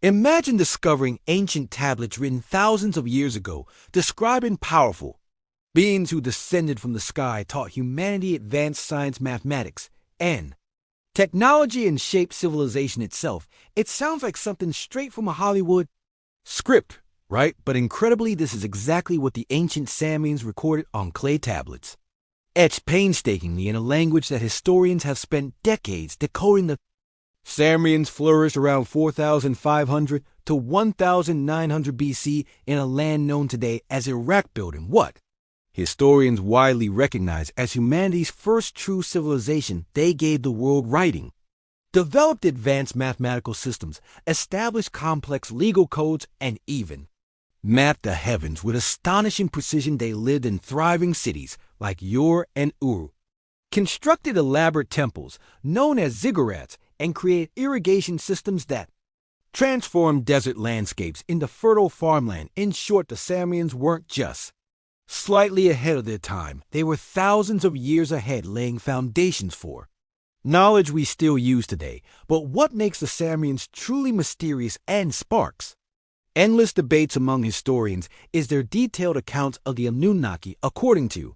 Imagine discovering ancient tablets written thousands of years ago, describing powerful beings who descended from the sky, taught humanity advanced science, mathematics, and technology, and shaped civilization itself. It sounds like something straight from a Hollywood script, right? But incredibly, this is exactly what the ancient Sumerians recorded on clay tablets, etched painstakingly in a language that historians have spent decades decoding. The Sumerians flourished around 4,500 to 1,900 BC in a land known today as Iraq, building what historians widely recognize as humanity's first true civilization. They gave the world writing, developed advanced mathematical systems, established complex legal codes, and even mapped the heavens with astonishing precision. They lived in thriving cities like Ur and Uru, constructed elaborate temples known as ziggurats, and created irrigation systems that transformed desert landscapes into fertile farmland. In short, the Sumerians weren't just slightly ahead of their time. They were thousands of years ahead, laying foundations for knowledge we still use today. But what makes the Sumerians truly mysterious and sparks endless debates among historians is their detailed accounts of the Anunnaki. According to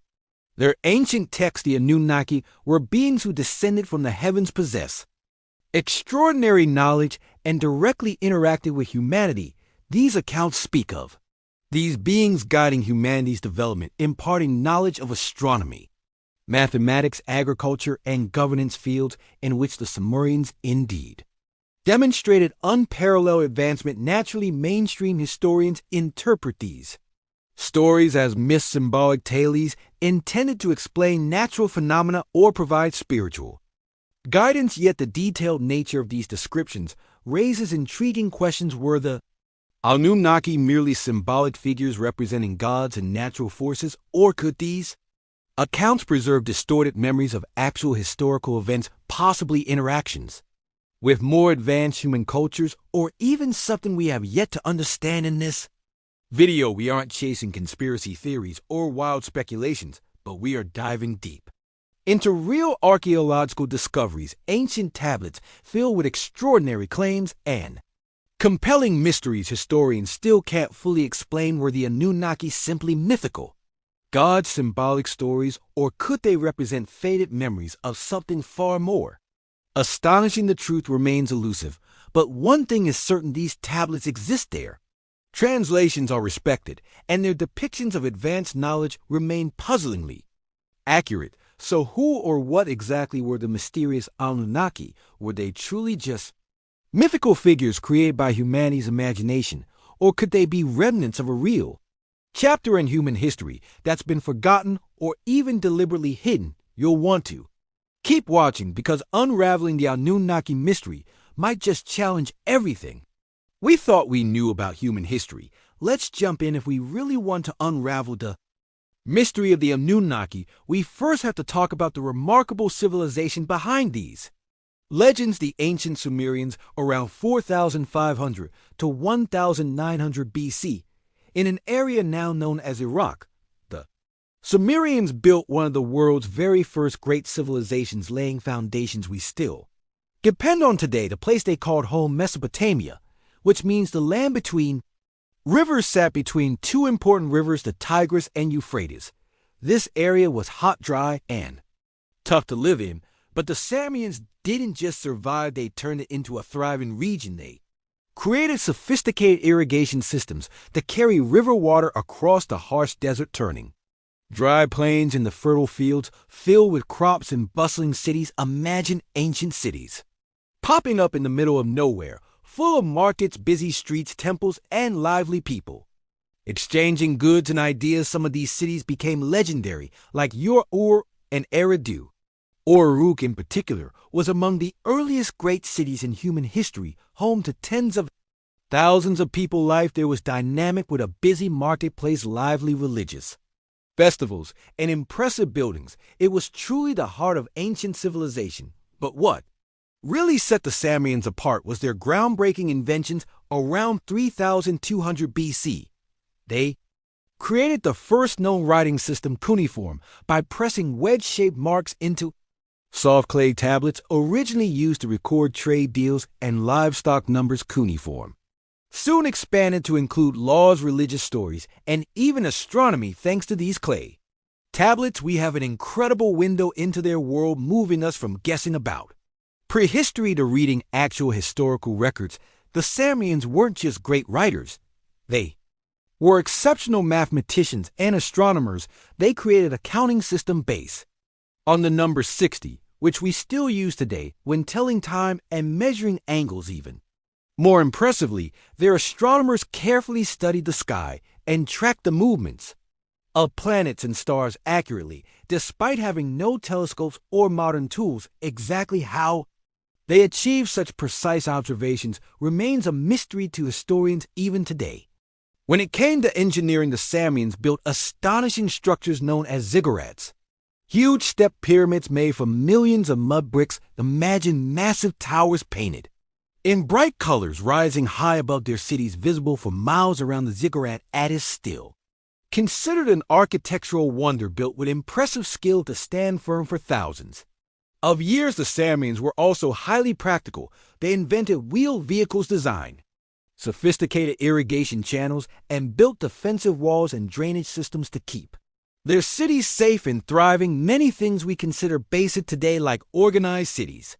their ancient text, the Anunnaki were beings who descended from the heavens, possess extraordinary knowledge, and directly interacted with humanity. These accounts speak of these beings guiding humanity's development, imparting knowledge of astronomy, mathematics, agriculture, and governance, fields in which the Sumerians indeed demonstrated unparalleled advancement. Naturally, mainstream historians interpret these stories as myths, symbolic tales intended to explain natural phenomena or provide spiritual guidance. Yet the detailed nature of these descriptions raises intriguing questions. Were the Anunnaki merely symbolic figures representing gods and natural forces, or could these accounts preserve distorted memories of actual historical events, possibly interactions with more advanced human cultures, or even something we have yet to understand? In this video, we aren't chasing conspiracy theories or wild speculations, but we are diving deep into real archaeological discoveries, ancient tablets filled with extraordinary claims, and compelling mysteries historians still can't fully explain. Were the Anunnaki simply mythical gods, symbolic stories, or could they represent faded memories of something far more astonishing? The truth remains elusive, but one thing is certain: these tablets exist there. Translations are respected, and their depictions of advanced knowledge remain puzzlingly accurate. So who or what exactly were the mysterious Anunnaki? Were they truly just mythical figures created by humanity's imagination, or could they be remnants of a real chapter in human history that's been forgotten or even deliberately hidden? You'll want to keep watching, because unraveling the Anunnaki mystery might just challenge everything we thought we knew about human history. Let's jump in. If we really want to unravel the mystery of the Anunnaki, we first have to talk about the remarkable civilization behind these legends. The ancient Sumerians, around 4,500 to 1,900 BC, in an area now known as Iraq, the Sumerians built one of the world's very first great civilizations, laying foundations we still depend on today. The place they called home, Mesopotamia, which means the land between rivers, sat between two important rivers, the Tigris and Euphrates. This area was hot, dry, and tough to live in, but the Sumerians didn't just survive, they turned it into a thriving region. They created sophisticated irrigation systems to carry river water across the harsh desert, turning dry plains into fertile fields filled with crops and bustling cities. Imagine ancient cities popping up in the middle of nowhere, full of markets, busy streets, temples, and lively people exchanging goods and ideas. Some of these cities became legendary, like Ur and Eridu. Uruk, in particular, was among the earliest great cities in human history, home to tens of thousands of people. Life there was dynamic, with a busy marketplace, lively religious festivals, and impressive buildings. It was truly the heart of ancient civilization. But what really set the Sumerians apart was their groundbreaking inventions. Around 3,200 BC, they created the first known writing system, cuneiform, by pressing wedge-shaped marks into soft clay tablets originally used to record trade deals and livestock numbers. Cuneiform soon expanded to include laws, religious stories, and even astronomy thanks to these clay tablets. We have an incredible window into their world, moving us from guessing about prehistory to reading actual historical records. The Sumerians weren't just great writers. They were exceptional mathematicians and astronomers. They created a counting system based on the number 60, which we still use today when telling time and measuring angles even. More impressively, their astronomers carefully studied the sky and tracked the movements of planets and stars accurately, despite having no telescopes or modern tools. Exactly how they achieved such precise observations remains a mystery to historians even today. When it came to engineering, the Sumerians built astonishing structures known as ziggurats, huge step pyramids made from millions of mud bricks. Imagine massive towers painted in bright colors rising high above their cities, visible for miles around. The ziggurat is still considered an architectural wonder, built with impressive skill to stand firm for thousands of years. The Sumerians were also highly practical. They invented wheeled vehicles, designed sophisticated irrigation channels, and built defensive walls and drainage systems to keep their cities safe and thriving. Many things we consider basic today, like organized cities,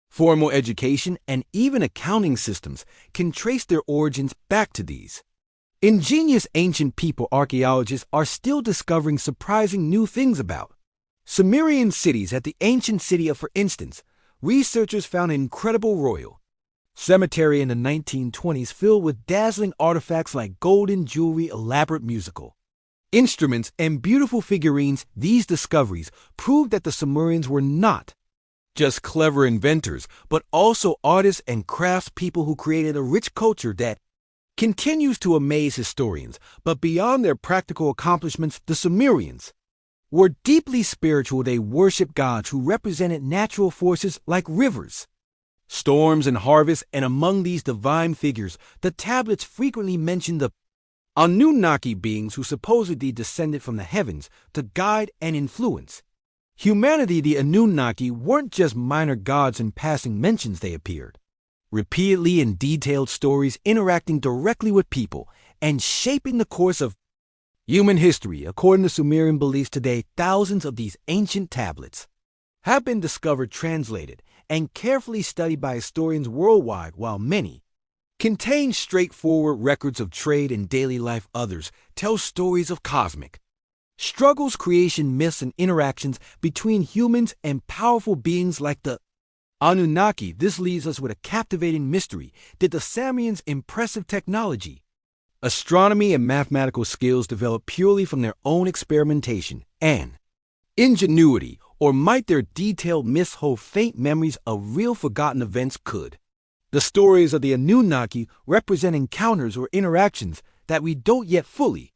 formal education, and even accounting systems, can trace their origins back to these ingenious ancient people. Archaeologists are still discovering surprising new things about Sumerian cities. At the ancient city of, for instance, researchers found an incredible royal cemetery in the 1920s filled with dazzling artifacts like golden jewelry, elaborate musical instruments, and beautiful figurines. These discoveries proved that the Sumerians were not just clever inventors, but also artists and craftspeople who created a rich culture that continues to amaze historians. But beyond their practical accomplishments, the Sumerians were deeply spiritual. They worshiped gods who represented natural forces like rivers, storms, and harvests. And among these divine figures, the tablets frequently mention the Anunnaki, beings who supposedly descended from the heavens to guide and influence humanity. The Anunnaki weren't just minor gods in passing mentions. They appeared repeatedly in detailed stories, interacting directly with people and shaping the course of human history. According to Sumerian beliefs today, thousands of these ancient tablets have been discovered, translated, and carefully studied by historians worldwide. While many contain straightforward records of trade and daily life, others tell stories of cosmic struggles, creation myths, and interactions between humans and powerful beings like the Anunnaki. This leaves us with a captivating mystery. Did the Sumerians' impressive technology, astronomy, and mathematical skills develop purely from their own experimentation and ingenuity, or might their detailed myths hold faint memories of real forgotten events? Could the stories of the Anunnaki represent encounters or interactions that we don't yet fully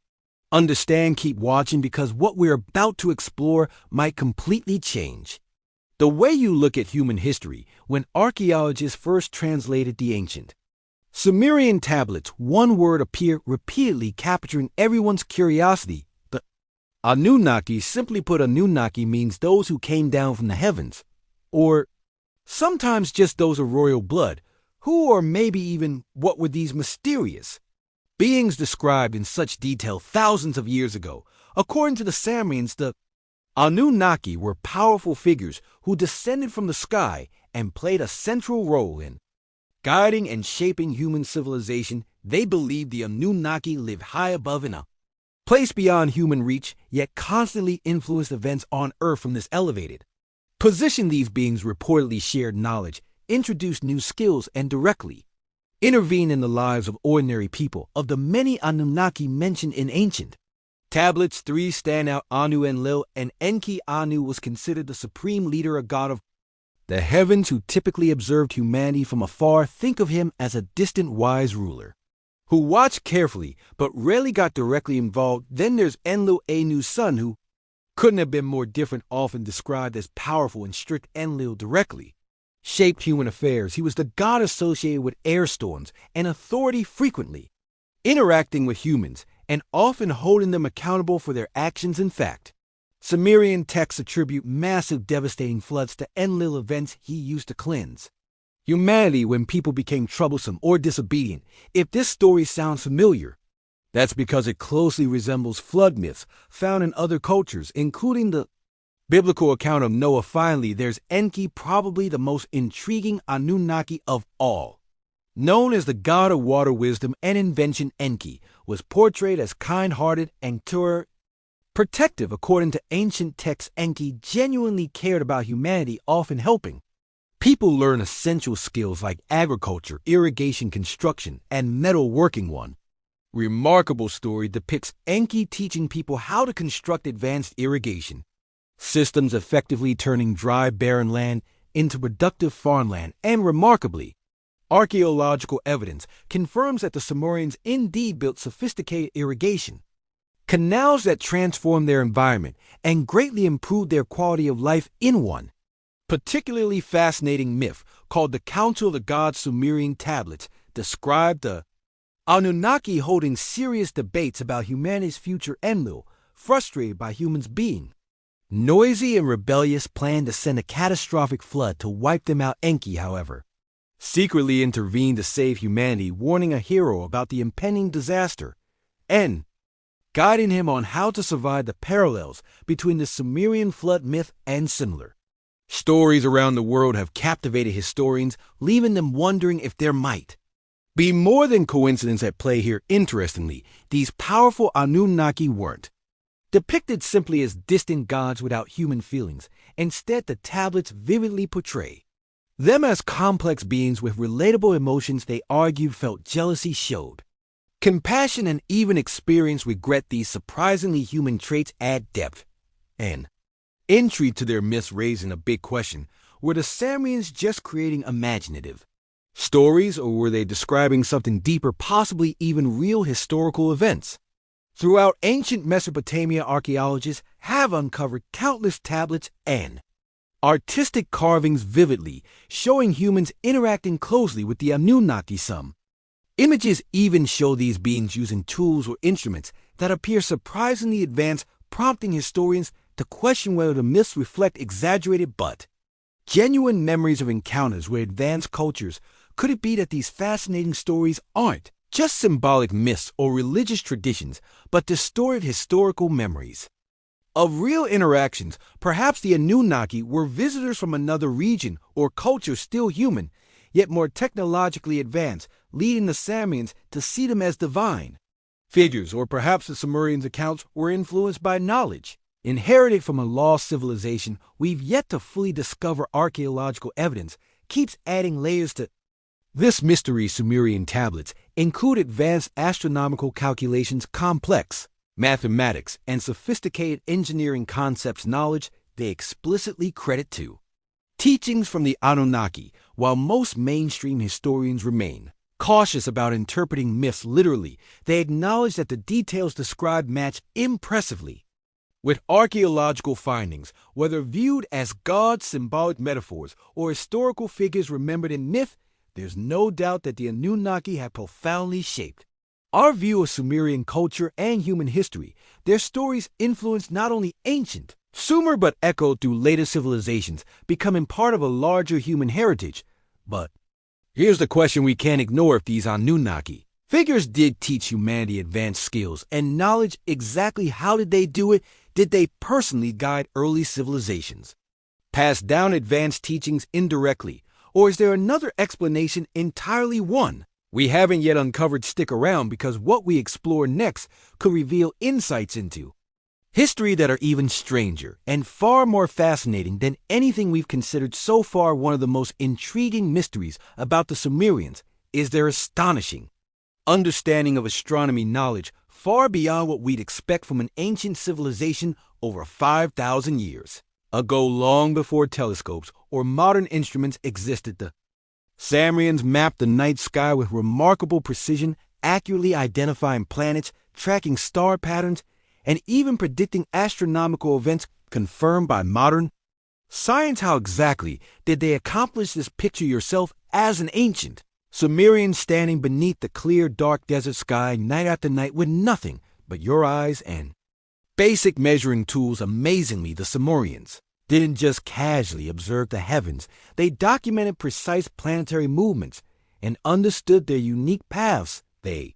understand? Keep watching, because what we're about to explore might completely change the way you look at human history. When archaeologists first translated the ancient Sumerian tablets, one word appeared repeatedly, capturing everyone's curiosity: the Anunnaki. Simply put, Anunnaki means those who came down from the heavens, or sometimes just those of royal blood. Who, or maybe even what, were these mysterious beings described in such detail thousands of years ago? According to the Sumerians, the Anunnaki were powerful figures who descended from the sky and played a central role in guiding and shaping human civilization. They believed the Anunnaki lived high above, in a place beyond human reach, yet constantly influenced events on Earth from this elevated position. These beings reportedly shared knowledge, introduced new skills, and directly intervened in the lives of ordinary people. Of the many Anunnaki mentioned in ancient tablets, three stand out: Anu, Enlil, and Enki. Anu was considered the supreme leader, a god of the heavens who typically observed humanity from afar. Think of him as a distant, wise ruler who watched carefully but rarely got directly involved. Then there's Enlil, Anu's son, who couldn't have been more different, often described as powerful and strict. Enlil directly shaped human affairs. He was the god associated with air storms and authority, frequently interacting with humans and often holding them accountable for their actions. In fact, Sumerian texts attribute massive, devastating floods to Enlil, events he used to cleanse humanity when people became troublesome or disobedient. If this story sounds familiar, that's because it closely resembles flood myths found in other cultures, including the biblical account of Noah. Finally, there's Enki, probably the most intriguing Anunnaki of all. Known as the god of water, wisdom, and invention, Enki was portrayed as kind-hearted and protective. According to ancient texts, Enki genuinely cared about humanity, often helping people learn essential skills like agriculture, irrigation, construction, and metalworking. One remarkable story depicts Enki teaching people how to construct advanced irrigation systems, effectively turning dry, barren land into productive farmland. And remarkably, archaeological evidence confirms that the Sumerians indeed built sophisticated irrigation canals that transformed their environment and greatly improved their quality of life. In one particularly fascinating myth called the Council of the Gods, Sumerian tablets described the Anunnaki holding serious debates about humanity's future. Enlil, frustrated by humans being noisy and rebellious, planned to send a catastrophic flood to wipe them out. Enki, however, secretly intervened to save humanity, warning a hero about the impending disaster and guiding him on how to survive. The parallels between the Sumerian flood myth and similar stories around the world have captivated historians, leaving them wondering if there might be more than coincidence at play here. Interestingly, these powerful Anunnaki weren't depicted simply as distant gods without human feelings. Instead, the tablets vividly portray them as complex beings with relatable emotions. They argued, felt jealousy, showed compassion, and even experienced regret. These surprisingly human traits add depth and intrigue to their myths, raising a big question. Were the Sumerians just creating imaginative stories, or were they describing something deeper, possibly even real historical events? Throughout ancient Mesopotamia, archaeologists have uncovered countless tablets and artistic carvings vividly showing humans interacting closely with the Anunnaki. Some images even show these beings using tools or instruments that appear surprisingly advanced, prompting historians to question whether the myths reflect exaggerated but genuine memories of encounters with advanced cultures. Could it be that these fascinating stories aren't just symbolic myths or religious traditions, but distorted historical memories of real interactions? Perhaps the Anunnaki were visitors from another region or culture, still human, yet more technologically advanced, leading the Sumerians to see them as divine figures. Or perhaps the Sumerians' accounts were influenced by knowledge inherited from a lost civilization we've yet to fully discover. Archaeological evidence keeps adding layers to this mystery. Sumerian tablets include advanced astronomical calculations, complex mathematics, and sophisticated engineering concepts, knowledge they explicitly credit to teachings from the Anunnaki. While most mainstream historians remain cautious about interpreting myths literally, they acknowledge that the details described match impressively with archaeological findings. Whether viewed as gods, symbolic metaphors, or historical figures remembered in myth, there's no doubt that the Anunnaki have profoundly shaped our view of Sumerian culture and human history. Their stories influenced not only ancient Sumer but echoed through later civilizations, becoming part of a larger human heritage. But here's the question we can't ignore: if these Anunnaki figures did teach humanity advanced skills and knowledge, exactly how did they do it? Did they personally guide early civilizations, pass down advanced teachings indirectly, or is there another explanation entirely, one we haven't yet uncovered? Stick around, because what we explore next could reveal insights into history that are even stranger and far more fascinating than anything we've considered so far. One of the most intriguing mysteries about the Sumerians is their astonishing understanding of astronomy, knowledge far beyond what we'd expect from an ancient civilization over 5,000 years ago. Long before telescopes or modern instruments existed, the Sumerians mapped the night sky with remarkable precision, accurately identifying planets, tracking star patterns, and even predicting astronomical events confirmed by modern science. How exactly did they accomplish this? Picture yourself as an ancient Sumerian standing beneath the clear, dark desert sky night after night with nothing but your eyes and basic measuring tools. Amazingly, the Sumerians didn't just casually observe the heavens, they documented precise planetary movements and understood their unique paths. They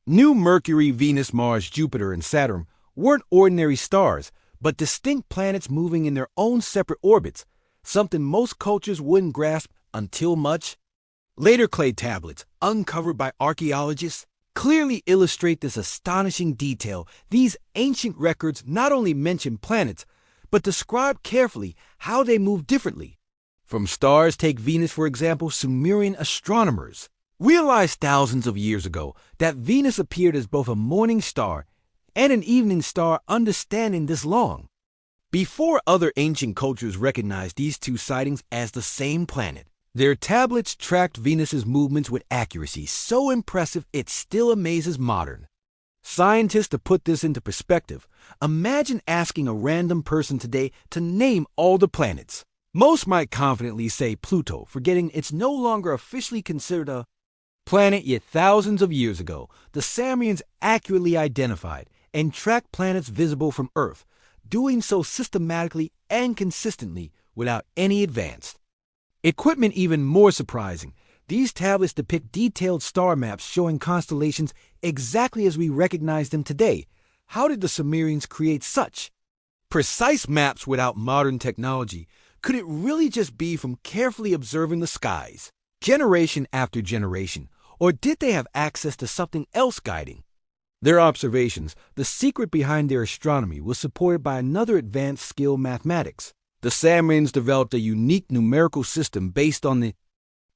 knew Mercury, Venus, Mars, Jupiter, and Saturn weren't ordinary stars, but distinct planets moving in their own separate orbits, something most cultures wouldn't grasp until much later. Clay tablets, uncovered by archaeologists, clearly illustrate this astonishing detail. These ancient records not only mention planets, but describe carefully how they move differently. From stars, take Venus for example. Sumerian astronomers realized thousands of years ago that Venus appeared as both a morning star and an evening star. Understanding this long before other ancient cultures recognized these two sightings as the same planet. Their tablets tracked Venus's movements with accuracy so impressive it still amazes modern scientists. To put this into perspective, imagine asking a random person today to name all the planets. Most might confidently say Pluto, forgetting it's no longer officially considered a planet. Yet thousands of years ago, the Sumerians accurately identified and tracked planets visible from Earth, doing so systematically and consistently without any advanced equipment. Even more surprising, these tablets depict detailed star maps showing constellations exactly as we recognize them today. How did the Sumerians create such precise maps without modern technology? Could it really just be from carefully observing the skies, generation after generation? Or did they have access to something else guiding their observations? The secret behind their astronomy was supported by another advanced skill: mathematics. The Sumerians developed a unique numerical system based on the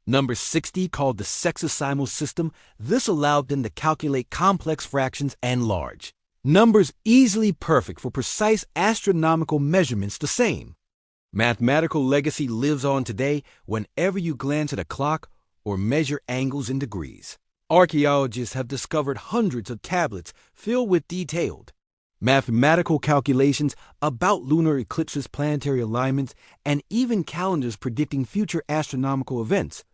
number 60 called the sexagesimal system. This allowed them to calculate complex fractions and large numbers easily, perfect for precise astronomical measurements. The same mathematical legacy lives on today whenever you glance at a clock or measure angles in degrees. Archaeologists have discovered hundreds of tablets filled with detailed mathematical calculations about lunar eclipses, planetary alignments, and even calendars predicting future astronomical events.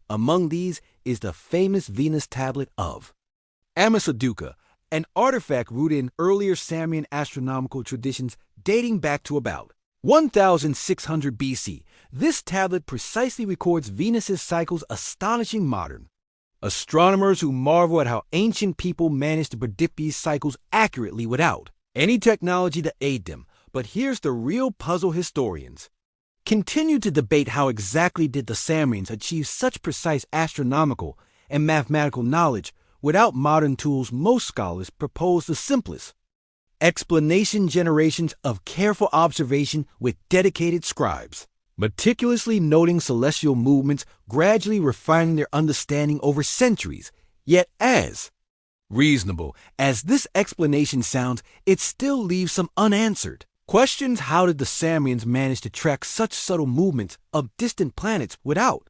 Among these is the famous Venus tablet of Ammisaduqa, an artifact rooted in earlier Sumerian astronomical traditions dating back to about 1600 BC. This tablet precisely records Venus's cycles, astonishing modern astronomers who marvel at how ancient people managed to predict these cycles accurately without any technology to aid them. But here's the real puzzle: historians continue to debate how exactly did the Sumerians achieve such precise astronomical and mathematical knowledge without modern tools. Most scholars propose the simplest explanation: generations of careful observation with dedicated scribes, meticulously noting celestial movements, gradually refining their understanding over centuries. Yet as reasonable as this explanation sounds, it still leaves some unanswered questions. How did the Sumerians manage to track such subtle movements of distant planets without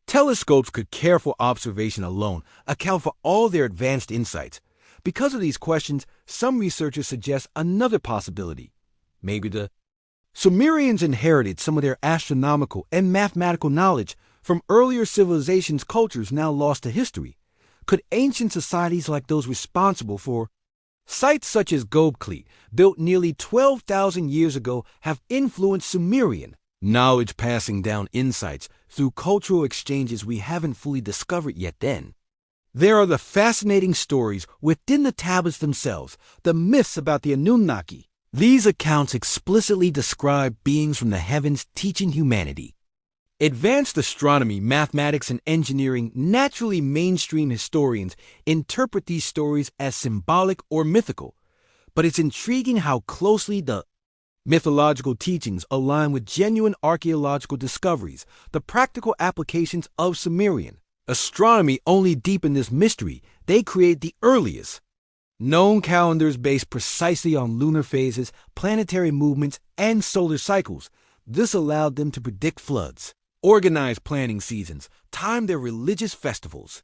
telescopes? Could careful observation alone account for all their advanced insights? Because of these questions, some researchers suggest another possibility. Maybe the Sumerians inherited some of their astronomical and mathematical knowledge from earlier civilizations, cultures now lost to history. Could ancient societies like those responsible for sites such as Göbekli, built nearly 12,000 years ago, have influenced Sumerian knowledge, passing down insights through cultural exchanges we haven't fully discovered yet? Then there are the fascinating stories within the tablets themselves, the myths about the Anunnaki. These accounts explicitly describe beings from the heavens teaching humanity advanced astronomy, mathematics, and engineering. Naturally, mainstream historians interpret these stories as symbolic or mythical, but it's intriguing how closely the mythological teachings align with genuine archaeological discoveries. The practical applications of Sumerian astronomy only deepen this mystery. They create the earliest known calendars based precisely on lunar phases, planetary movements, and solar cycles. This allowed them to predict floods, organize planting seasons, time their religious festivals,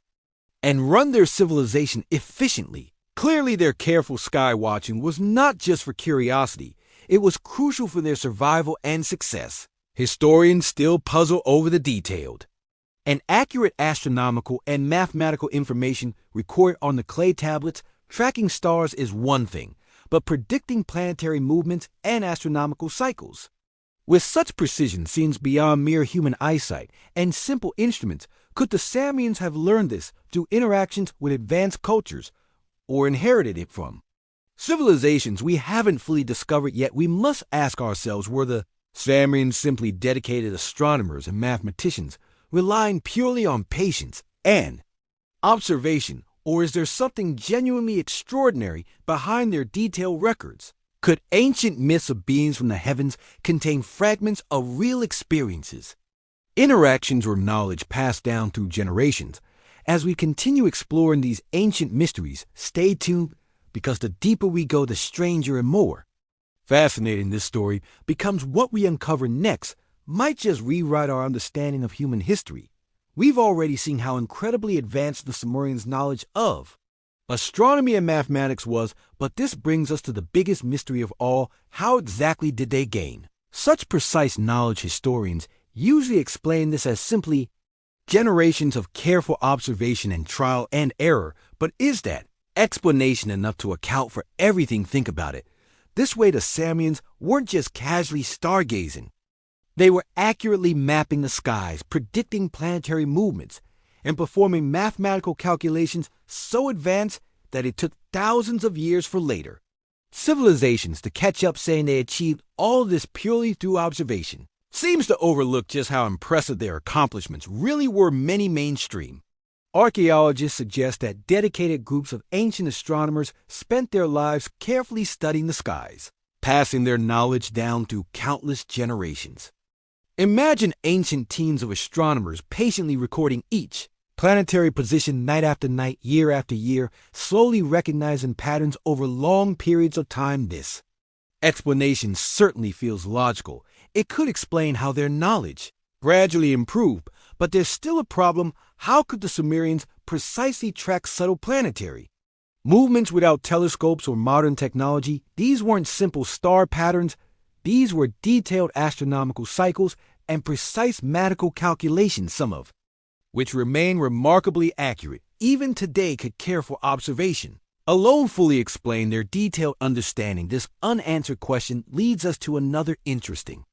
and run their civilization efficiently. Clearly, their careful sky watching was not just for curiosity, it was crucial for their survival and success. Historians still puzzle over the detailed and accurate astronomical and mathematical information recorded on the clay tablets. Tracking stars is one thing, but predicting planetary movements and astronomical cycles With such precision seems beyond mere human eyesight and simple instruments, could the Sumerians have learned this through interactions with advanced cultures or inherited it from civilizations we haven't fully discovered yet? We must ask ourselves, were the Sumerians simply dedicated astronomers and mathematicians, relying purely on patience and observation, or is there something genuinely extraordinary behind their detailed records? Could ancient myths of beings from the heavens contain fragments of real experiences, interactions, or knowledge passed down through generations? As we continue exploring these ancient mysteries, stay tuned, because the deeper we go, the stranger and more fascinating this story becomes. What we uncover next might just rewrite our understanding of human history. We've already seen how incredibly advanced the Sumerians' knowledge of astronomy and mathematics was, but this brings us to the biggest mystery of all: how exactly did they gain such precise knowledge? Historians usually explain this as simply generations of careful observation and trial and error, but is that explanation enough to account for everything? Think about it. This way, the Sumerians weren't just casually stargazing. They were accurately mapping the skies, predicting planetary movements, and performing mathematical calculations so advanced that it took thousands of years for later civilizations to catch up, saying they achieved all this purely through observation. Seems to overlook just how impressive their accomplishments really were. Many mainstream archaeologists suggest that dedicated groups of ancient astronomers spent their lives carefully studying the skies, passing their knowledge down through countless generations. Imagine ancient teams of astronomers patiently recording each planetary position night after night, year after year, slowly recognizing patterns over long periods of time. This explanation certainly feels logical. It could explain how their knowledge gradually improved, but there's still a problem. How could the Sumerians precisely track subtle planetary movements without telescopes or modern technology? These weren't simple star patterns. These were detailed astronomical cycles and precise mathematical calculations, some of which remain remarkably accurate. Even today, could careful observation alone fully explain their detailed understanding? This unanswered question leads us to another interesting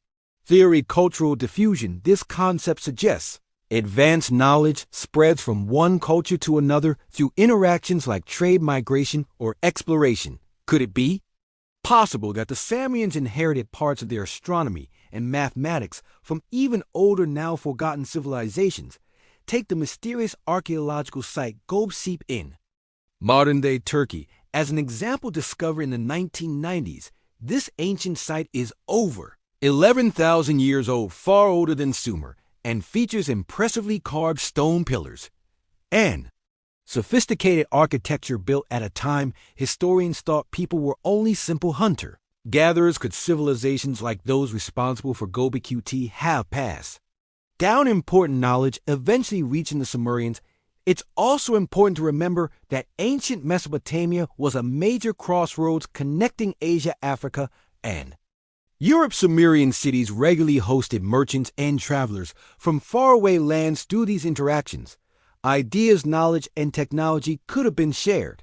theory: cultural diffusion. This concept suggests advanced knowledge spreads from one culture to another through interactions like trade, migration, or exploration. Could it be possible that the Sumerians inherited parts of their astronomy and mathematics from even older, now forgotten civilizations? Take the mysterious archaeological site Göbekli in modern-day Turkey as an example, discovered in the 1990s. This ancient site is over 11,000 years old, far older than Sumer, and features impressively carved stone pillars and sophisticated architecture built at a time historians thought people were only simple hunter-gatherers. Could civilizations like those responsible for Göbekli have passed down important knowledge, eventually reaching the Sumerians? It's also important to remember that ancient Mesopotamia was a major crossroads connecting Asia, Africa, and Europe. Sumerian cities regularly hosted merchants and travelers from faraway lands. Through these interactions, ideas, knowledge, and technology could have been shared,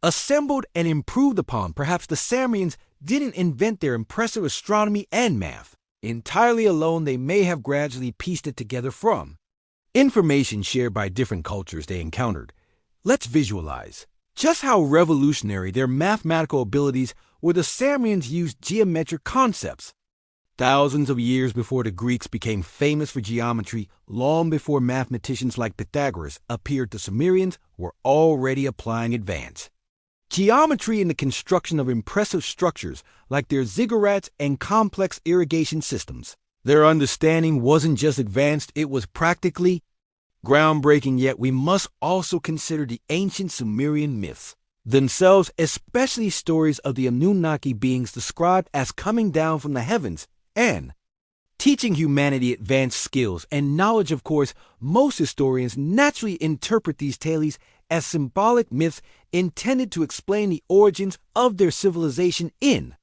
assembled, and improved upon. Perhaps the Sumerians didn't invent their impressive astronomy and math entirely alone. They may have gradually pieced it together from information shared by different cultures they encountered. Let's visualize just how revolutionary their mathematical abilities were. The Sumerians used geometric concepts thousands of years before the Greeks became famous for geometry. Long before mathematicians like Pythagoras appeared, the Sumerians were already applying advanced geometry in the construction of impressive structures like their ziggurats and complex irrigation systems. Their understanding wasn't just advanced, it was practically groundbreaking. Yet we must also consider the ancient Sumerian myths themselves, especially stories of the Anunnaki beings described as coming down from the heavens and teaching humanity advanced skills and knowledge. Of course, most historians naturally interpret these tales as symbolic myths intended to explain the origins of their civilization in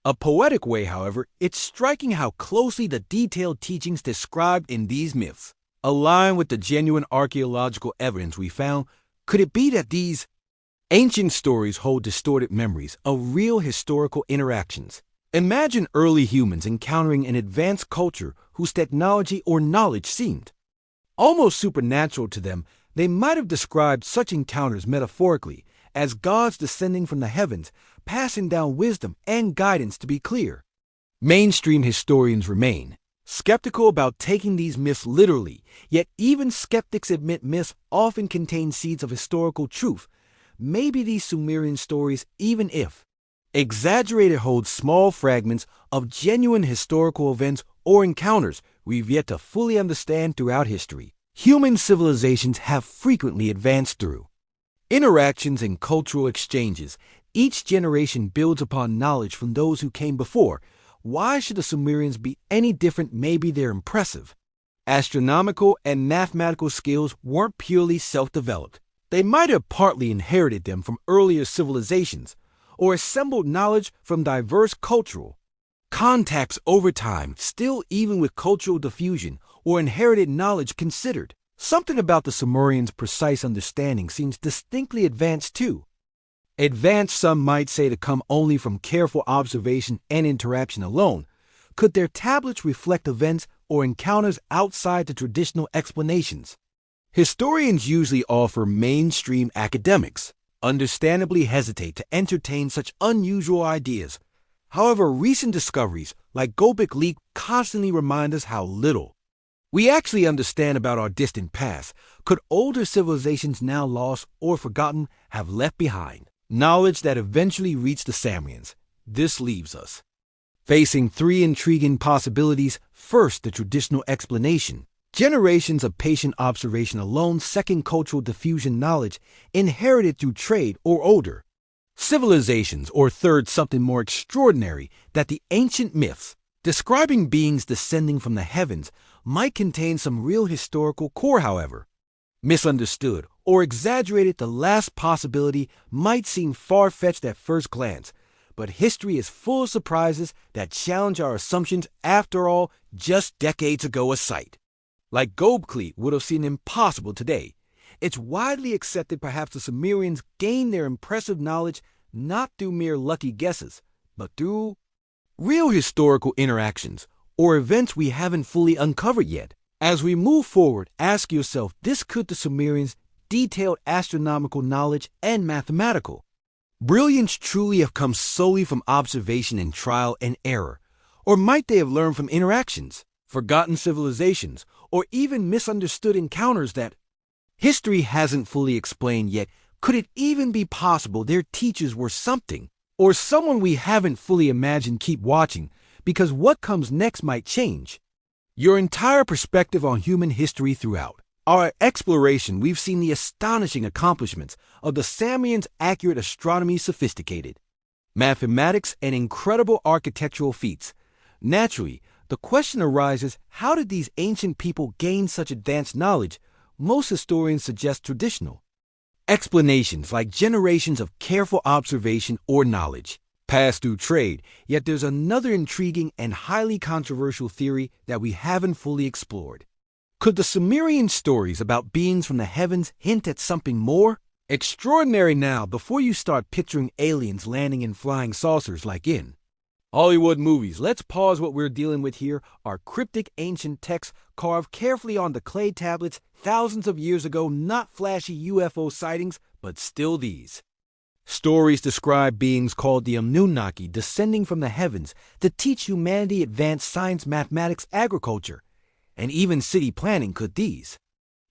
a poetic way. However, it's striking how closely the detailed teachings described in these myths align with the genuine archaeological evidence we found. Could it be that these ancient stories hold distorted memories of real historical interactions Imagine early humans encountering an advanced culture whose technology or knowledge seemed almost supernatural to them. They might have described such encounters metaphorically as gods descending from the heavens, passing down wisdom and guidance. To be clear, mainstream historians remain skeptical about taking these myths literally, yet even skeptics admit myths often contain seeds of historical truth. Maybe these Sumerian stories, even if exaggerated, hold small fragments of genuine historical events or encounters we've yet to fully understand. Throughout history, human civilizations have frequently advanced through interactions and cultural exchanges. Each generation builds upon knowledge from those who came before. Why should the Sumerians be any different? Maybe their impressive astronomical and mathematical skills weren't purely self-developed. They might have partly inherited them from earlier civilizations or assembled knowledge from diverse cultural contacts over time. Still, even with cultural diffusion or inherited knowledge considered, something about the Sumerians' precise understanding seems distinctly advanced too. Advanced, some might say, to come only from careful observation and interaction alone. Could their tablets reflect events or encounters outside the traditional explanations historians usually offer? Mainstream academics understandably hesitate to entertain such unusual ideas. However, recent discoveries like Göbekli Leap constantly remind us how little we actually understand about our distant past. Could older civilizations now lost or forgotten have left behind knowledge that eventually reached the Sumerians? This leaves us facing three intriguing possibilities. First, the traditional explanation. Generations of patient observation alone. Second, cultural diffusion, knowledge inherited through trade or older civilizations. Or third, something more extraordinary, that the ancient myths describing beings descending from the heavens might contain some real historical core, however misunderstood or exaggerated. The last possibility might seem far-fetched at first glance, but history is full of surprises that challenge our assumptions. After all, just decades ago, a site like Göbekli would have seemed impossible today. It's widely accepted perhaps the Sumerians gained their impressive knowledge not through mere lucky guesses, but through real historical interactions or events we haven't fully uncovered yet. As we move forward, ask yourself this: could the Sumerians' detailed astronomical knowledge and mathematical brilliance truly have come solely from observation and trial and error? Or might they have learned from interactions, forgotten civilizations, or even misunderstood encounters that history hasn't fully explained yet? Could it even be possible their teachers were something or someone we haven't fully imagined? Keep watching, because what comes next might change your entire perspective on human history. Throughout our exploration, we've seen the astonishing accomplishments of the Sumerians: accurate astronomy, sophisticated mathematics, and incredible architectural feats. Naturally, the question arises, how did these ancient people gain such advanced knowledge? Most historians suggest traditional explanations like generations of careful observation or knowledge passed through trade. Yet there's another intriguing and highly controversial theory that we haven't fully explored. Could the Sumerian stories about beings from the heavens hint at something more extraordinary? Now, before you start picturing aliens landing in flying saucers like in Hollywood movies, let's pause. What we're dealing with here are cryptic ancient texts carved carefully onto clay tablets thousands of years ago. Not flashy UFO sightings, but still these stories describe beings called the Anunnaki descending from the heavens to teach humanity advanced science, mathematics, agriculture, and even city planning. Could these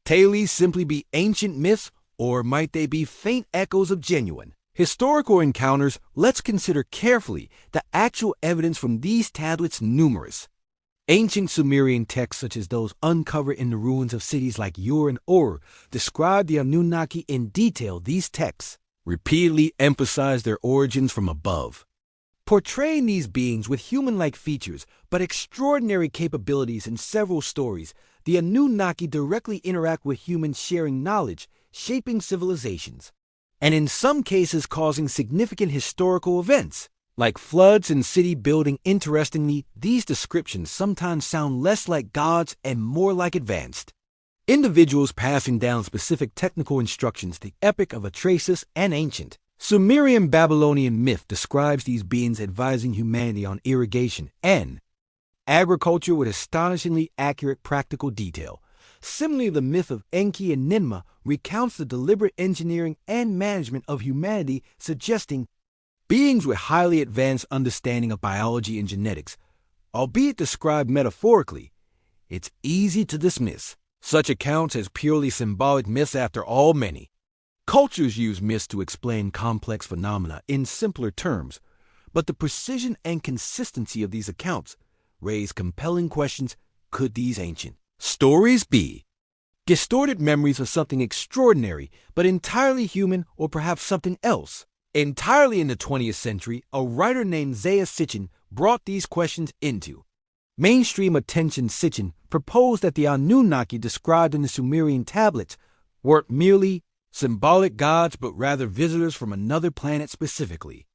tales simply be ancient myths, or might they be faint echoes of genuine historical encounters? Let's consider carefully the actual evidence from these tablets. Numerous ancient Sumerian texts, such as those uncovered in the ruins of cities like Ur and Ur, describe the Anunnaki in detail. These texts repeatedly emphasize their origins from above, portraying these beings with human-like features but extraordinary capabilities. In several stories, the Anunnaki directly interact with humans, sharing knowledge, shaping civilizations, and in some cases causing significant historical events, like floods and city building. Interestingly, these descriptions sometimes sound less like gods and more like advanced individuals passing down specific technical instructions. The Epic of Atrahasis, an ancient Sumerian Babylonian myth describes these beings advising humanity on irrigation and agriculture with astonishingly accurate practical detail. Similarly, the myth of Enki and Ninmah recounts the deliberate engineering and management of humanity, suggesting beings with highly advanced understanding of biology and genetics. Albeit described metaphorically, it's easy to dismiss such accounts as purely symbolic myths. After all, many cultures use myths to explain complex phenomena in simpler terms, but the precision and consistency of these accounts raise compelling questions. Could these ancient stories be distorted memories of something extraordinary but entirely human, or perhaps something else entirely? In the 20th century, a writer named Zaya Sitchin brought these questions into mainstream attention. Sitchin proposed that the Anunnaki described in the Sumerian tablets weren't merely symbolic gods but rather visitors from another planet, specifically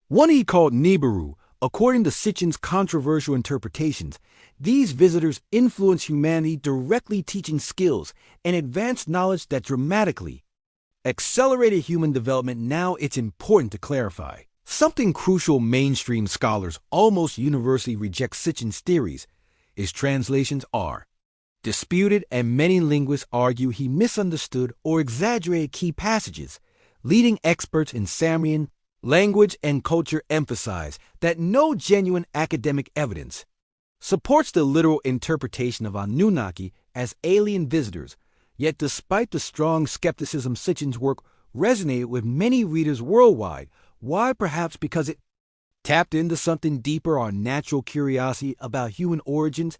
one he called Nibiru. According to Sitchin's controversial interpretations, these visitors influence humanity, directly teaching skills and advanced knowledge that dramatically accelerated human development. Now, it's important to clarify something crucial. Mainstream scholars almost universally reject Sitchin's theories. His translations are disputed, and many linguists argue he misunderstood or exaggerated key passages. Leading experts in Sumerian language and culture emphasize that no genuine academic evidence supports the literal interpretation of Anunnaki as alien visitors. Yet, despite the strong skepticism, Sitchin's work resonated with many readers worldwide. Why? Perhaps because it tapped into something deeper: our natural curiosity about human origins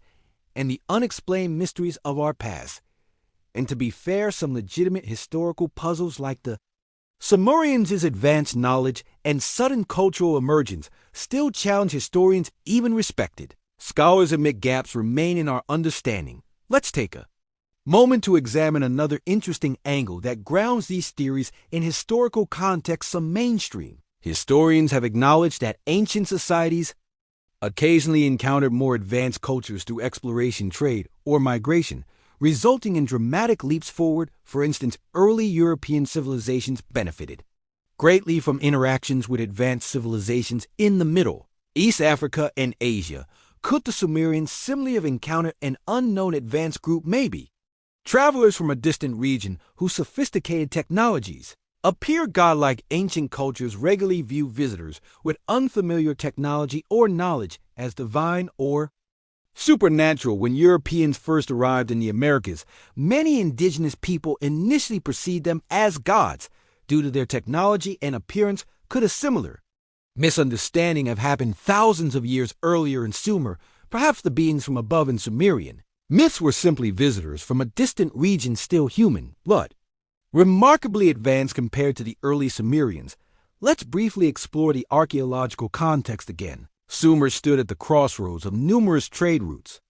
and the unexplained mysteries of our past. And to be fair, some legitimate historical puzzles like the Sumerians' advanced knowledge and sudden cultural emergence still challenge historians. Even respected scholars admit gaps remain in our understanding. Let's take a moment to examine another interesting angle that grounds these theories in historical context. Some mainstream historians have acknowledged that ancient societies occasionally encountered more advanced cultures through exploration, trade, or migration, resulting in dramatic leaps forward. For instance, early European civilizations benefited greatly from interactions with advanced civilizations in the Middle East, Africa, and Asia. Could the Sumerians similarly have encountered an unknown advanced group, maybe travelers from a distant region whose sophisticated technologies appear godlike? Ancient cultures regularly view visitors with unfamiliar technology or knowledge as divine or supernatural. When Europeans first arrived in the Americas, many indigenous people initially perceived them as gods due to their technology and appearance. Could a similar misunderstanding have happened thousands of years earlier in Sumer? Perhaps the beings from above in Sumerian myths were simply visitors from a distant region, still human, but remarkably advanced compared to the early Sumerians. Let's briefly explore the archaeological context again. Sumer stood at the crossroads of numerous trade routes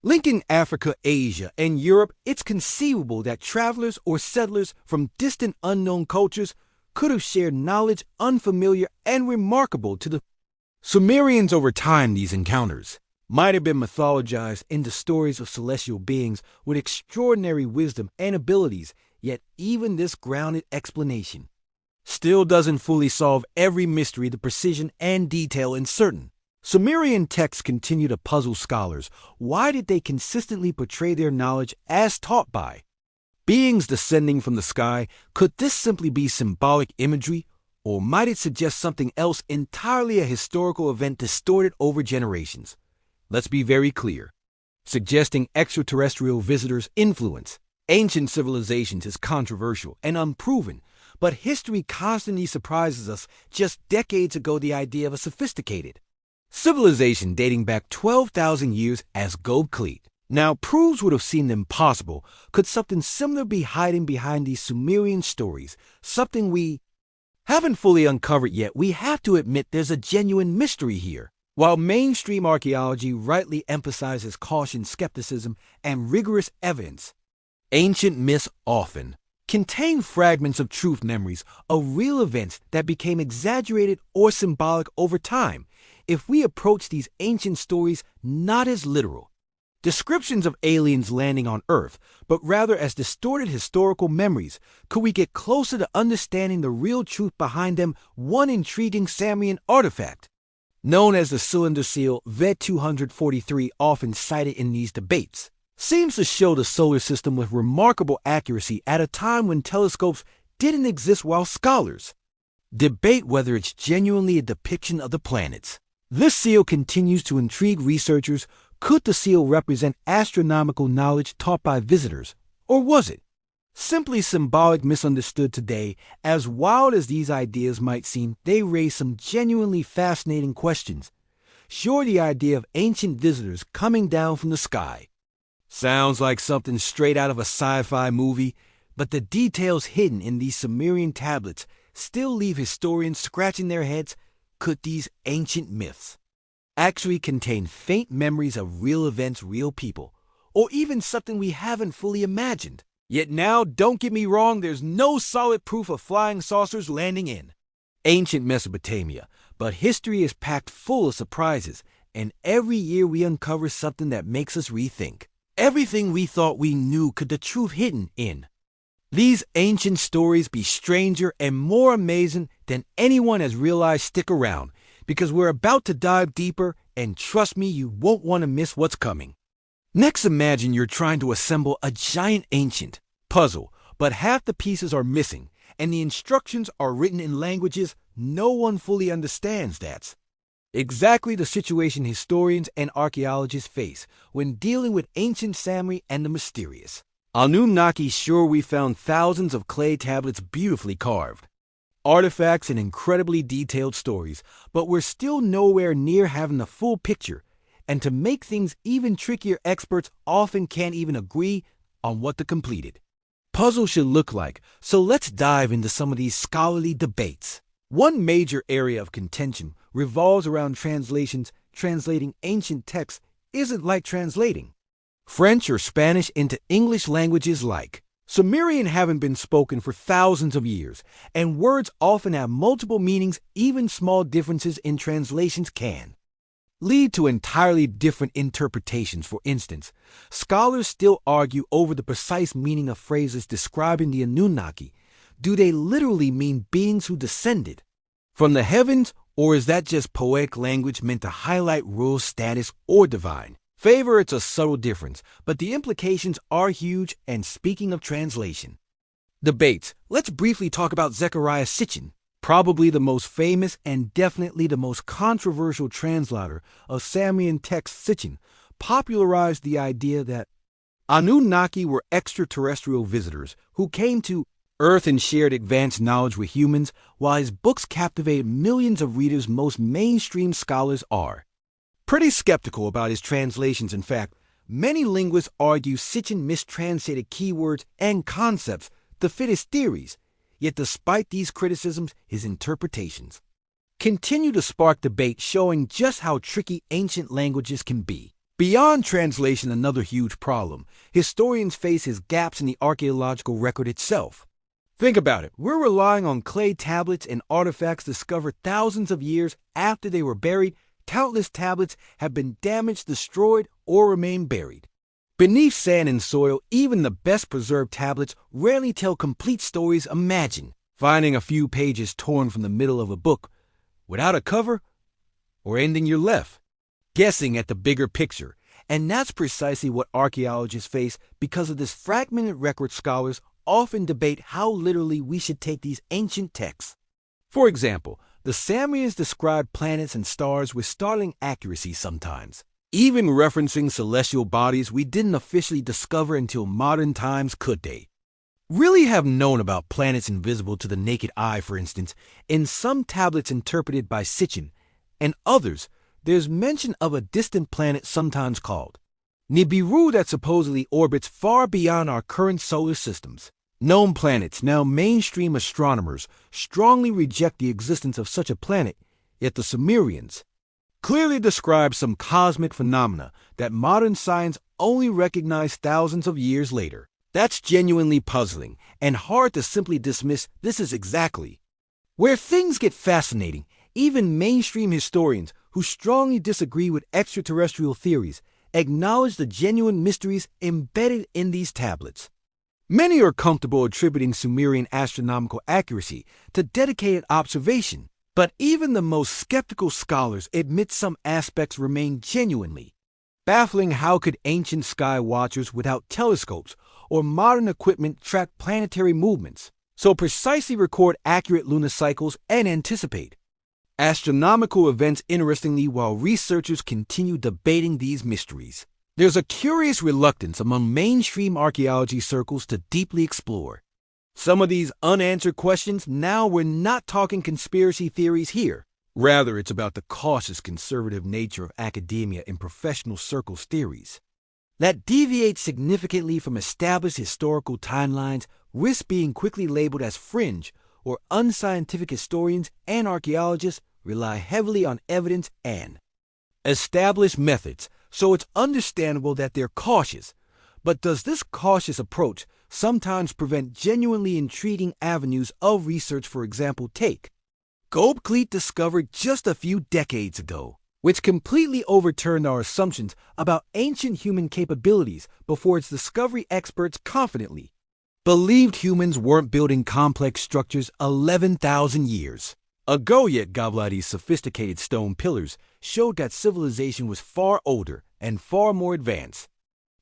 linking Africa, Asia, and Europe. It's conceivable that travelers or settlers from distant unknown cultures could have shared knowledge unfamiliar and remarkable to the Sumerians. Over time, these encounters might have been mythologized into stories of celestial beings with extraordinary wisdom and abilities. Yet even this grounded explanation still doesn't fully solve every mystery. The precision and detail in certain Sumerian texts continue to puzzle scholars. Why did they consistently portray their knowledge as taught by beings descending from the sky? Could this simply be symbolic imagery, or might it suggest something else entirely, a historical event distorted over generations? Let's be very clear. Suggesting extraterrestrial visitors' influence ancient civilizations is controversial and unproven, but history constantly surprises us. Just decades ago, the idea of a sophisticated civilization dating back 12,000 years as Göbekli now proves would have seemed impossible. Could something similar be hiding behind these Sumerian stories? Something we haven't fully uncovered yet. We have to admit there's a genuine mystery here. While mainstream archaeology rightly emphasizes caution, skepticism, and rigorous evidence, ancient myths often contain fragments of truth, memories of real events that became exaggerated or symbolic over time. If we approach these ancient stories not as literal descriptions of aliens landing on Earth, but rather as distorted historical memories. Could we get closer to understanding the real truth behind them? One intriguing Sumerian artifact, known as the cylinder seal V243, often cited in these debates, seems to show the solar system with remarkable accuracy at a time when telescopes didn't exist, while scholars debate whether it's genuinely a depiction of the planets. This seal continues to intrigue researchers. Could the seal represent astronomical knowledge taught by visitors, or was it simply symbolic, misunderstood today? As wild as these ideas might seem, they raise some genuinely fascinating questions. Sure, the idea of ancient visitors coming down from the sky sounds like something straight out of a sci-fi movie, but the details hidden in these Sumerian tablets still leave historians scratching their heads. Could these ancient myths actually contain faint memories of real events, real people, or even something we haven't fully imagined? Yet now, don't get me wrong, there's no solid proof of flying saucers landing in ancient Mesopotamia, but history is packed full of surprises, and every year we uncover something that makes us rethink everything we thought we knew. Could the truth hidden in these ancient stories be stranger and more amazing than anyone has realized? Stick around, because we're about to dive deeper, and trust me, you won't want to miss what's coming. Next, imagine you're trying to assemble a giant ancient puzzle, but half the pieces are missing, and the instructions are written in languages no one fully understands. That's exactly the situation historians and archaeologists face when dealing with ancient Sumeri and the mysterious Anunnaki. Sure, we found thousands of clay tablets, beautifully carved artifacts, and incredibly detailed stories, but we're still nowhere near having the full picture. And to make things even trickier, experts often can't even agree on what the completed puzzle should look like. So let's dive into some of these scholarly debates. One major area of contention revolves around translations. Translating ancient texts isn't like translating French or Spanish into English. Languages like Sumerian haven't been spoken for thousands of years, and words often have multiple meanings. Even small differences in translations can lead to entirely different interpretations. For instance, scholars still argue over the precise meaning of phrases describing the Anunnaki. Do they literally mean beings who descended from the heavens, or is that just poetic language meant to highlight royal status or divine favor? It's a subtle difference, but the implications are huge. And speaking of translation debates, let's briefly talk about Zechariah Sitchin, probably the most famous and definitely the most controversial translator of Sumerian texts. Sitchin popularized the idea that Anunnaki were extraterrestrial visitors who came to Earth and shared advanced knowledge with humans. While his books captivated millions of readers, most mainstream scholars are pretty skeptical about his translations. In fact, many linguists argue Sitchin mistranslated keywords and concepts to fit his theories. Yet despite these criticisms, his interpretations continue to spark debate, showing just how tricky ancient languages can be. Beyond translation, another huge problem historians face is gaps in the archaeological record itself. Think about it. We're relying on clay tablets and artifacts discovered thousands of years after they were buried. Countless tablets have been damaged, destroyed, or remain buried beneath sand and soil. Even the best preserved tablets rarely tell complete stories. Imagine finding a few pages torn from the middle of a book without a cover, or ending you're left guessing at the bigger picture. And that's precisely what archaeologists face. Because of this fragmented record, scholars often debate how literally we should take these ancient texts. For example, the Sumerians described planets and stars with startling accuracy, sometimes even referencing celestial bodies we didn't officially discover until modern times. Could they really have known about planets invisible to the naked eye? For instance, in some tablets interpreted by Sitchin and others, there's mention of a distant planet sometimes called Nibiru that supposedly orbits far beyond our current solar systems. Known planets. Now, mainstream astronomers strongly reject the existence of such a planet, yet the Sumerians clearly describe some cosmic phenomena that modern science only recognized thousands of years later. That's genuinely puzzling and hard to simply dismiss. This is exactly where things get fascinating. Even mainstream historians who strongly disagree with extraterrestrial theories acknowledge the genuine mysteries embedded in these tablets. Many are comfortable attributing Sumerian astronomical accuracy to dedicated observation, but even the most skeptical scholars admit some aspects remain genuinely baffling. How could ancient sky watchers without telescopes or modern equipment track planetary movements, so precisely record accurate lunar cycles and anticipate astronomical events? Interestingly, while researchers continue debating these mysteries, there's a curious reluctance among mainstream archaeology circles to deeply explore some of these unanswered questions. Now, we're not talking conspiracy theories here. Rather, it's about the cautious, conservative nature of academia and professional circles' theories that deviate significantly from established historical timelines risk being quickly labeled as fringe or unscientific. Historians and archaeologists rely heavily on evidence and established methods, so it's understandable that they're cautious. But does this cautious approach sometimes prevent genuinely intriguing avenues of research? For example, take Göbekli, discovered just a few decades ago, which completely overturned our assumptions about ancient human capabilities. Before its discovery, experts confidently believed humans weren't building complex structures 11,000 years ago. Yet Göbeklid's sophisticated stone pillars showed that civilization was far older and far more advanced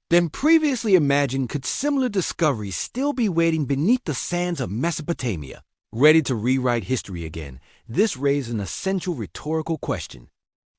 than previously imagined. Could similar discoveries still be waiting beneath the sands of Mesopotamia, ready to rewrite history again? This raises an essential rhetorical question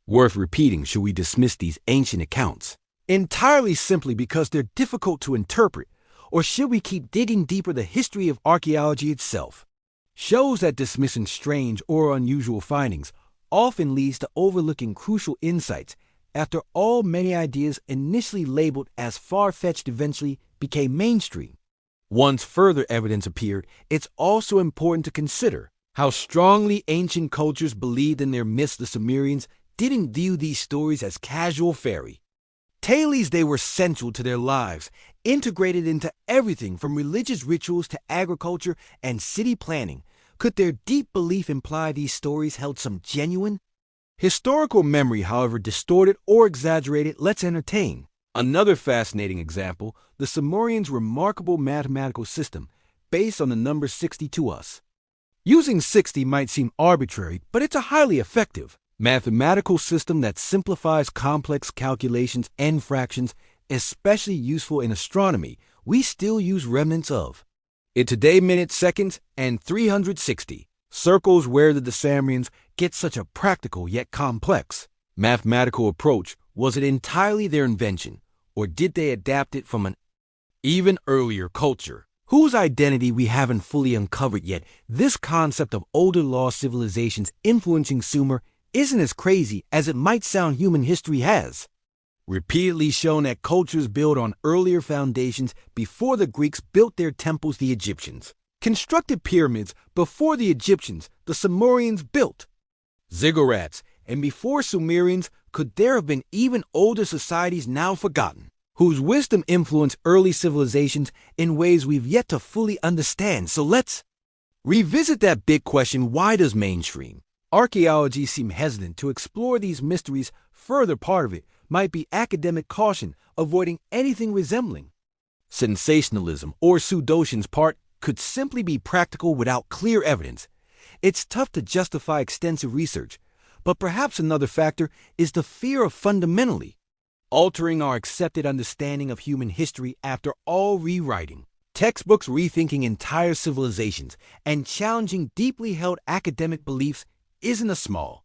worth repeating. Should we dismiss these ancient accounts entirely simply because they're difficult to interpret, or should we keep digging deeper? The history of archaeology itself shows that dismissing strange or unusual findings often leads to overlooking crucial insights. After all, many ideas initially labeled as far-fetched eventually became mainstream. Once further evidence appeared, it's also important to consider how strongly ancient cultures believed in their myths. The Sumerians didn't view these stories as casual fairy tales. They were central to their lives, integrated into everything from religious rituals to agriculture and city planning. Could their deep belief imply these stories held some genuine historical memory, however distorted or exaggerated? Let's entertain another fascinating example: the Sumerians' remarkable mathematical system based on the number 60 to us. Using 60 might seem arbitrary, but it's a highly effective mathematical system that simplifies complex calculations and fractions, especially useful in astronomy. We still use remnants of it today: minutes, seconds, and 360 circles. Where did the Sumerians get such a practical yet complex mathematical approach? Was it entirely their invention, or did they adapt it from an even earlier culture whose identity we haven't fully uncovered yet? This concept of older lost civilizations influencing Sumer isn't as crazy as it might sound. Human history has repeatedly shown that cultures build on earlier foundations. Before the Greeks built their temples, the Egyptians constructed pyramids. Before the Egyptians, the Sumerians built ziggurats. And before Sumerians, could there have been even older societies now forgotten, whose wisdom influenced early civilizations in ways we've yet to fully understand? So let's revisit that big question: why does mainstream archaeology seem hesitant to explore these mysteries further? Part of it might be academic caution, avoiding anything resembling sensationalism, or pseudoscience. Part could simply be practical without clear evidence. It's tough to justify extensive research, but perhaps another factor is the fear of fundamentally altering our accepted understanding of human history. After all, rewriting textbooks, rethinking entire civilizations, and challenging deeply held academic beliefs isn't a small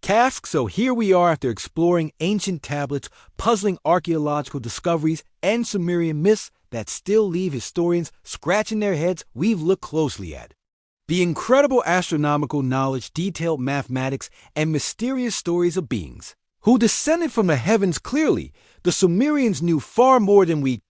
task. So here we are, after exploring ancient tablets, puzzling archaeological discoveries, and Sumerian myths that still leave historians scratching their heads. We've looked closely at the incredible astronomical knowledge, detailed mathematics, and mysterious stories of beings who descended from the heavens. Clearly, the Sumerians knew far more than we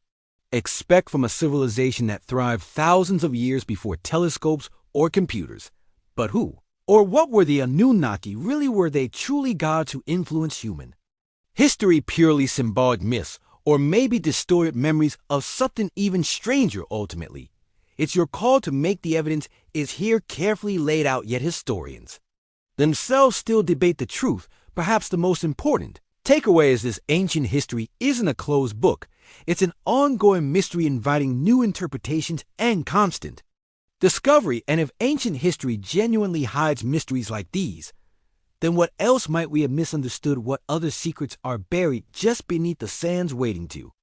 expect from a civilization that thrived thousands of years before telescopes or computers. But who or what were the Anunnaki really? Were they truly gods who influenced human history? Purely symbolic myths, or maybe distorted memories of something even stranger? Ultimately, it's your call to make. The evidence is here, carefully laid out, yet historians themselves still debate the truth. Perhaps the most important Takeaway is this: ancient history isn't a closed book. It's an ongoing mystery inviting new interpretations and constant discovery. And if ancient history genuinely hides mysteries like these, then what else might we have misunderstood? What other secrets are buried just beneath the sands waiting to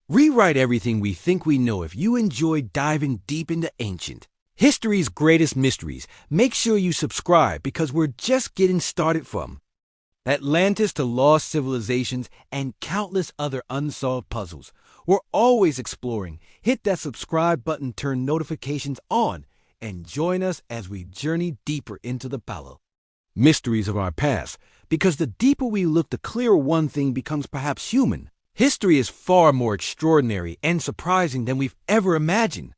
rewrite everything we think we know? If you enjoy diving deep into ancient history's greatest mysteries, make sure you subscribe, because we're just getting started. From Atlantis to lost civilizations and countless other unsolved puzzles, we're always exploring. Hit that subscribe button, turn notifications on, and join us as we journey deeper into the mysteries of our past. Because the deeper we look, the clearer one thing becomes: perhaps human history is far more extraordinary and surprising than we've ever imagined.